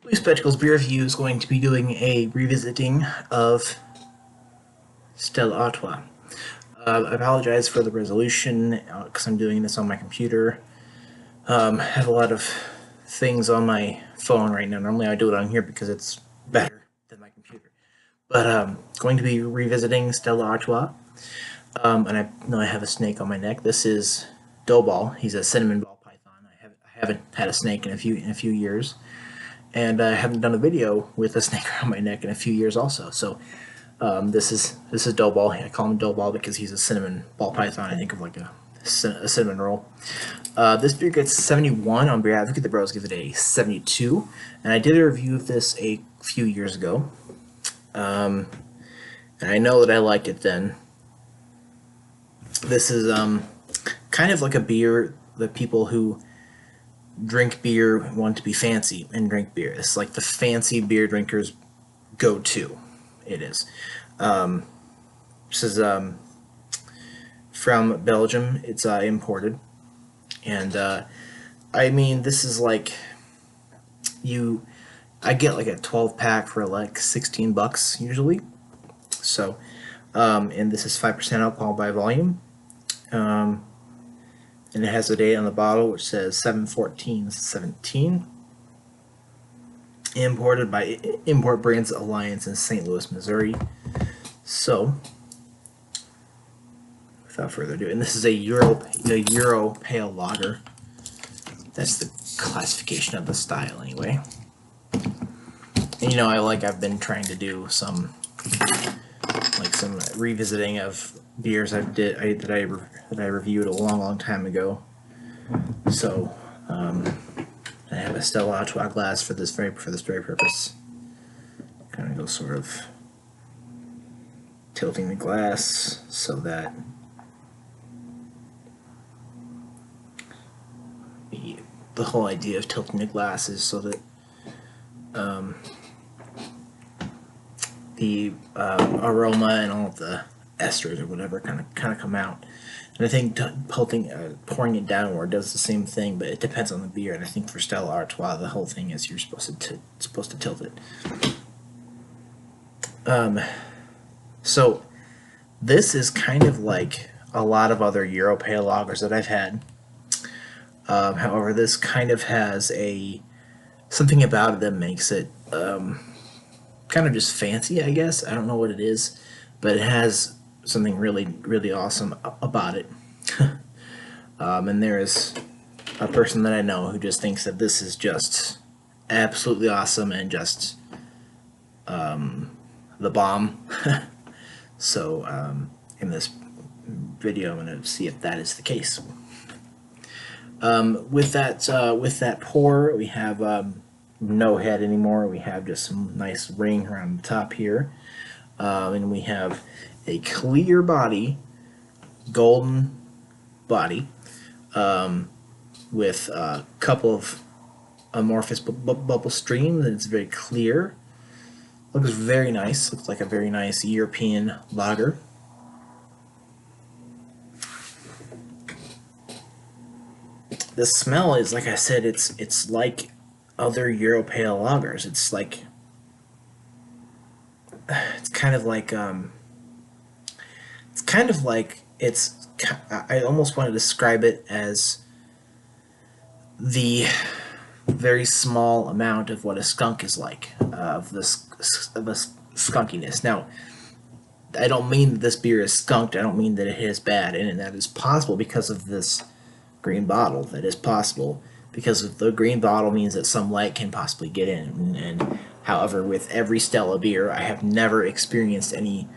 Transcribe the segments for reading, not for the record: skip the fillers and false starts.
BlueSpec's beer review is going to be doing a revisiting of Stella Artois. I apologize for the resolution because I'm doing this on my computer. I have a lot of things on my phone right now. Normally I do it on here because it's better than my computer. But going to be revisiting Stella Artois. And I know I have a snake on my neck. This is Doughball. He's a cinnamon ball python. I haven't had a snake in a few years, and I haven't done a video with a snake around my neck in a few years also. So this is Doughball. I call him Doughball because he's a cinnamon ball python. I think of like a cinnamon roll. This beer gets 71 on Beer Advocate. The Bros give it a 72, and I did a review of this a few years ago, and I know that I liked it then. This is kind of like a beer that people who drink beer want to be fancy and drink beer. It's like the fancy beer drinkers go-to. It is. This is from Belgium. It's imported, and I mean, this is like I get like a 12-pack for like 16 bucks usually. So, and this is 5% alcohol by volume. And it has a date on the bottle which says 7/14/17. Imported by Import Brands Alliance in St. Louis, Missouri. So, without further ado, and this is a Euro Pale Lager. That's the classification of the style, anyway. And you know, I've been trying to do some revisiting of beers that I reviewed a long time ago. So I have a Stella Artois glass for this very purpose. Kind of go sort of tilting the glass so that the whole idea of tilting the glass is so that the aroma and all of the esters or whatever kind of come out. And I think pouring it downward does the same thing, but it depends on the beer. And I think for Stella Artois, the whole thing is you're supposed to tilt it. So this is kind of like a lot of other Euro Pale lagers that I've had. However, this kind of has something about it that makes it kind of just fancy, I guess. I don't know what it is, but it has something really awesome about it. And there is a person that I know who just thinks that this is just absolutely awesome and just the bomb. So in this video, I'm going to see if that is the case. With that pour, we have no head anymore. We have just some nice ring around the top here, and we have a clear body, golden body, with a couple of amorphous bubble streams, and it's very clear. Looks very nice. Looks like a very nice European lager. The smell is, like I said, it's like other Euro Pale lagers. It's like I almost want to describe it as the very small amount of what a skunk is like, of the skunkiness. Now, I don't mean that this beer is skunked. I don't mean that it is bad, and that is possible because of this green bottle. That is possible because the green bottle means that some light can possibly get in. And however, with every Stella beer, I have never experienced any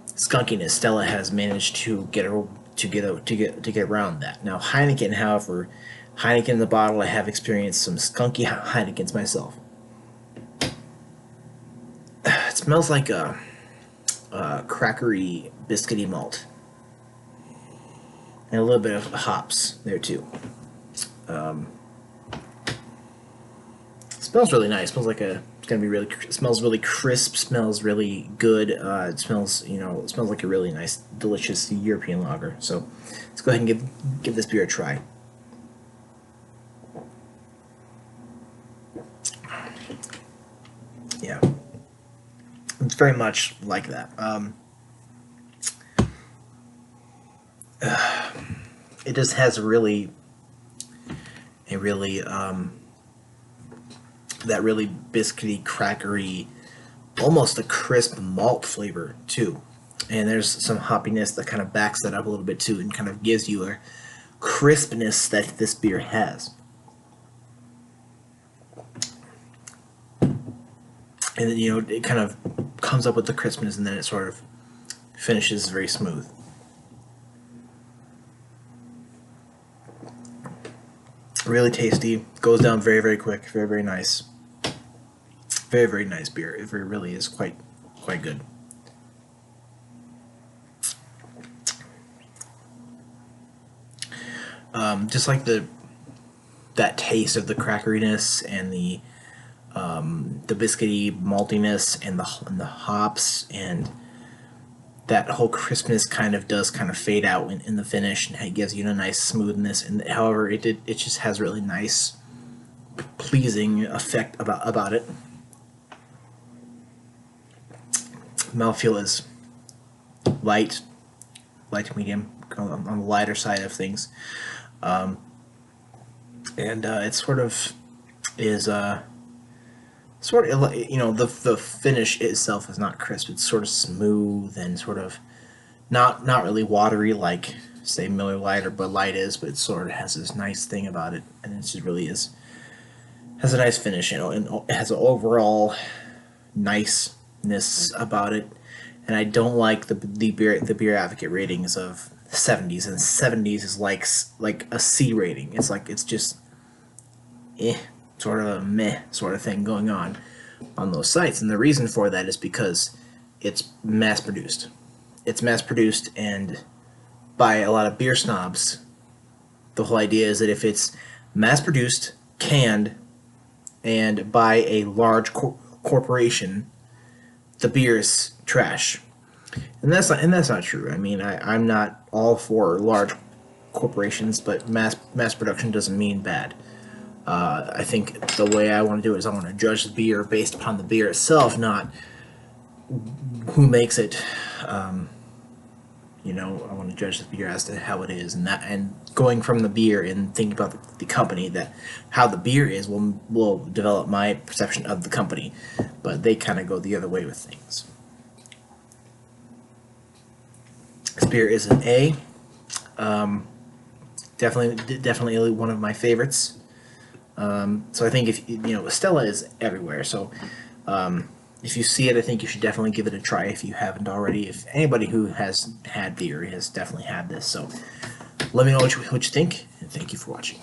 skunkiness. Stella has managed to get around that. Now Heineken, however, Heineken in the bottle, I have experienced some skunky Heinekens myself. It smells like a crackery, biscuity malt, and a little bit of hops there too. Smells really nice. Smells like it's gonna be really. It smells really crisp. Smells really good. It smells, it smells like a really nice, delicious European lager. So let's go ahead and give this beer a try. Yeah, it's very much like that. It just has a really that really biscuity, crackery, almost a crisp malt flavor too. And there's some hoppiness that kind of backs that up a little bit too, and kind of gives you a crispness that this beer has. And then, it kind of comes up with the crispness, and then it sort of finishes very smooth. Really tasty, goes down very, very quick, very, very nice. Very, very nice beer. It really is quite good. Just like that taste of the crackeriness and the biscuity maltiness and the hops, and that whole crispness does fade out in the finish, and it gives you a nice smoothness. And however, it just has really nice, pleasing effect about it. Mouthfeel is light to medium, on the lighter side of things, and it sort of is the finish itself is not crisp. It's sort of smooth and sort of not really watery like, say, Miller Lite or Bud Light is, but it sort of has this nice thing about it, and it just really has a nice finish, and it has an overall niceness about it. And I don't like the beer advocate ratings of 70s, and 70s is like a C rating. It's just sort of a meh sort of thing going on those sites. And the reason for that is because it's mass produced. It's mass produced, and by a lot of beer snobs, the whole idea is that if it's mass produced, canned, and by a large corporation, the beer is trash. And that's not true. I mean, I'm not all for large corporations, but mass production doesn't mean bad. I think the way I want to do it is I want to judge the beer based upon the beer itself, not who makes it. I want to judge the beer as to how it is, and going from the beer and thinking about the company, that how the beer is will develop my perception of the company. But they kind of go the other way with things. This beer is an A. Definitely one of my favorites. So I think if Stella is everywhere. So if you see it, I think you should definitely give it a try if you haven't already. If anybody who has had beer has definitely had this. So let me know what you think, and thank you for watching.